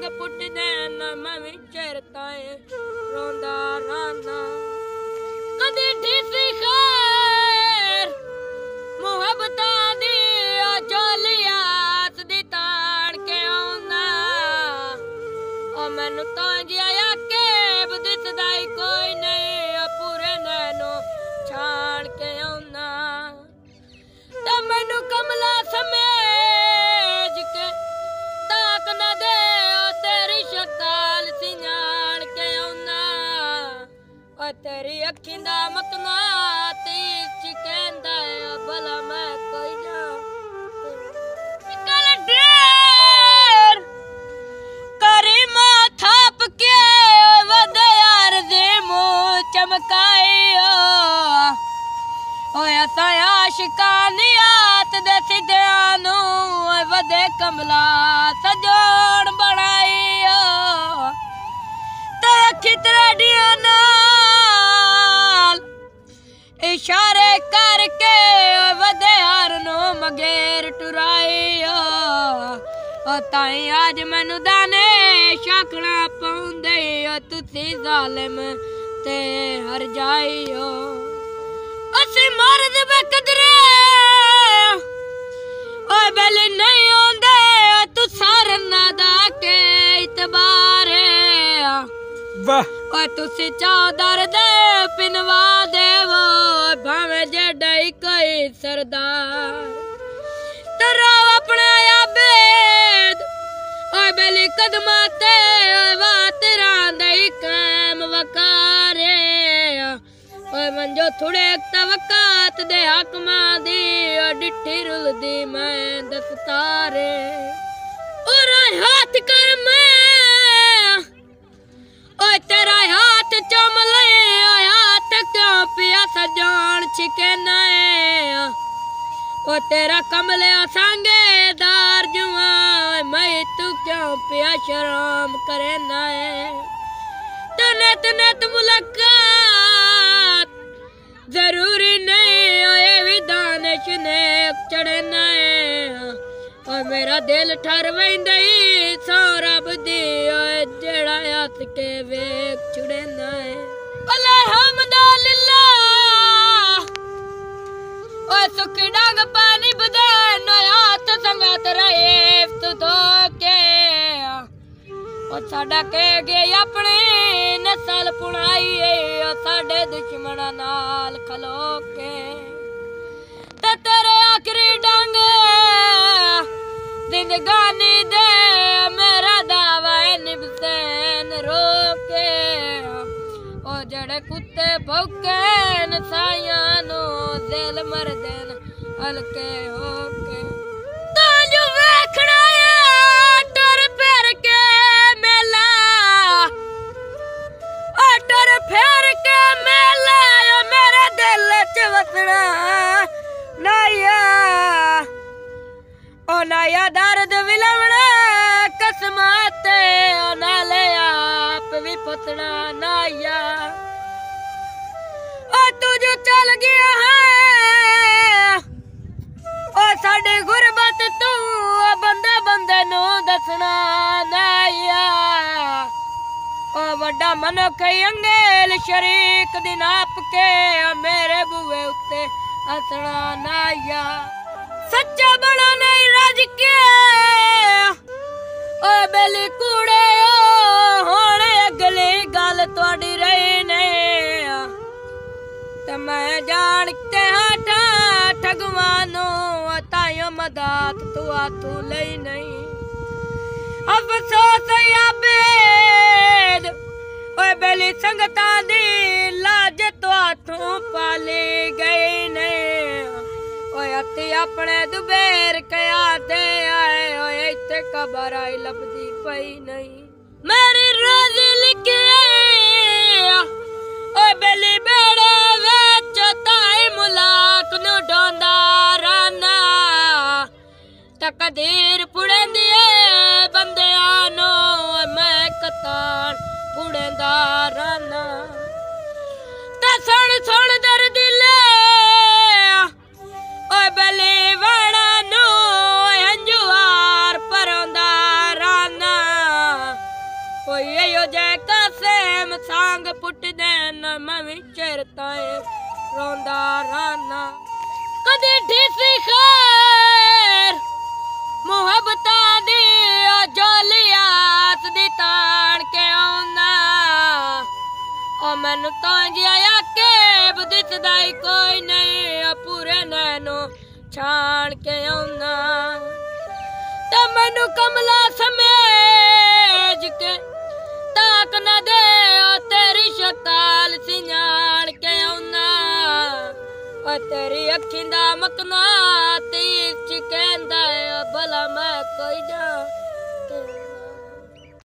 रंग put then मैं भी चरताए रोंदा राना कदी ठीसी खैर मुहब्बता दी चोलियात दी ताड़ के आउना ओ मैनू तो जिया के दिसदाई कोई नहीं पूरे नैनो छाड़ के आउना ते मैनू कमला समेज के ताक न दे तेरी शक्ल सियाण के आउना ओ तेरी अखी दा मतना तीस कहंदा भला मैं कोई जा कल ढेर करी मां थाप के वद यार दे मुंह चमकाई ओए असा आशिकानियात दे सिद्धियानू वदे कमला सजोण बनाई ते अखी तरडिया नाल इशारे करके वदे हार नो मगेर टुराई ताई आज मैनू दाने शाखना पाउंदे तुसी जालिम ते हर जाइयो असी मर्द बेकदरे ओए बेली नहीं आंदे तू सारना दा के इतबार वाह ओए तुसी चादर दे पिनवा देवो भावे जेडई कोई सरदार तेरा अपने आबेद ओए बेली कदमा ते वा तेरा दई काम वकारे ओए मंजो थोड़े तवकात दे हकमा दी डिठी रुलदी मैं दस्तारे और हाथ कर मैं ओए तेरा हाथ चुम ले ओए हाथ क्यों पिया सजान छिके नए ओ तेरा कमले संगे दार जुआ मैं तू क्यों पिया शराम करे नए तने तने मुलाकात जरूरी नहीं ओए भी दानिश ने चढ़े नए और मेरा दिल ठर वही सौ रब दी जेड़ा हथ के वेख छुड़े नए अल्हम्दुलिल्लाह ओए सुखी डांग पानी बदे हाथ संगत रहे तो के और साडा कह गए अपने नस्ल पुणाई साडे दुश्मना नाल खलो के ते तेरे आखिरी डंग जिंदगानी दे मेरा दावा निबसेन रोके ओ जड़े कुत्ते भौके साइयां नो दिल मर देन हल्के होके तो जो वेखना टुर फिर के मेला टुर फिर के मेला मेरे दिल च वसना नाया ओ नाया दर्द विलवना कसमात ओ नाले आप भी पुतना नाया ओ तू जो चल गया है ओ साडे गुरबत तू बंदे बंदे नु दसना नाया ओ वड्डा मनुख अंगेल शरीक दी नाप के मेरे बुए उत्ते हसना नाया सच्चा बड़ा नहीं रज के ओ बेली कूड़े हुण अगली गल तुहाडी रही नहीं ते मैं जानते हाटा ठगवानो तायो मदद तू आतू लई नहीं अफसोस आबेद ओए बेली संगता दी लाज तो हाथों पाली गई नहीं ओए अति अपने दुबेर के आते आए ओए इत्ते कबर आई लभदी पई नहीं मेरी रोजी लिखे ओए बेली बेड़े विच ताई मुलाक नु ढोंदा राना तकदीर पुड़ेंदी बंदियां नो मैं कतार पुड़ेंदा राना ते सुन सुन दर्द ले ओए बेली वाड़ा नो हंजुआर परोंदा राना वांग पुट देन मैं भी चिर ताए रोंदा राना कदी ठीसी खैर मुहब्बता दी जोलियास दी तान के आउंदा ओ मैनू तो जिया के दिसदा ही कोई नहीं पूरे नैनो छाण के आउंदा ते मैनू कमला समेज के ताक न दे ओ तेरी शकाल सियाण के आउंदा ओ तेरी अखिं दा मकना तीर च कहंदा भला मैं कोई जा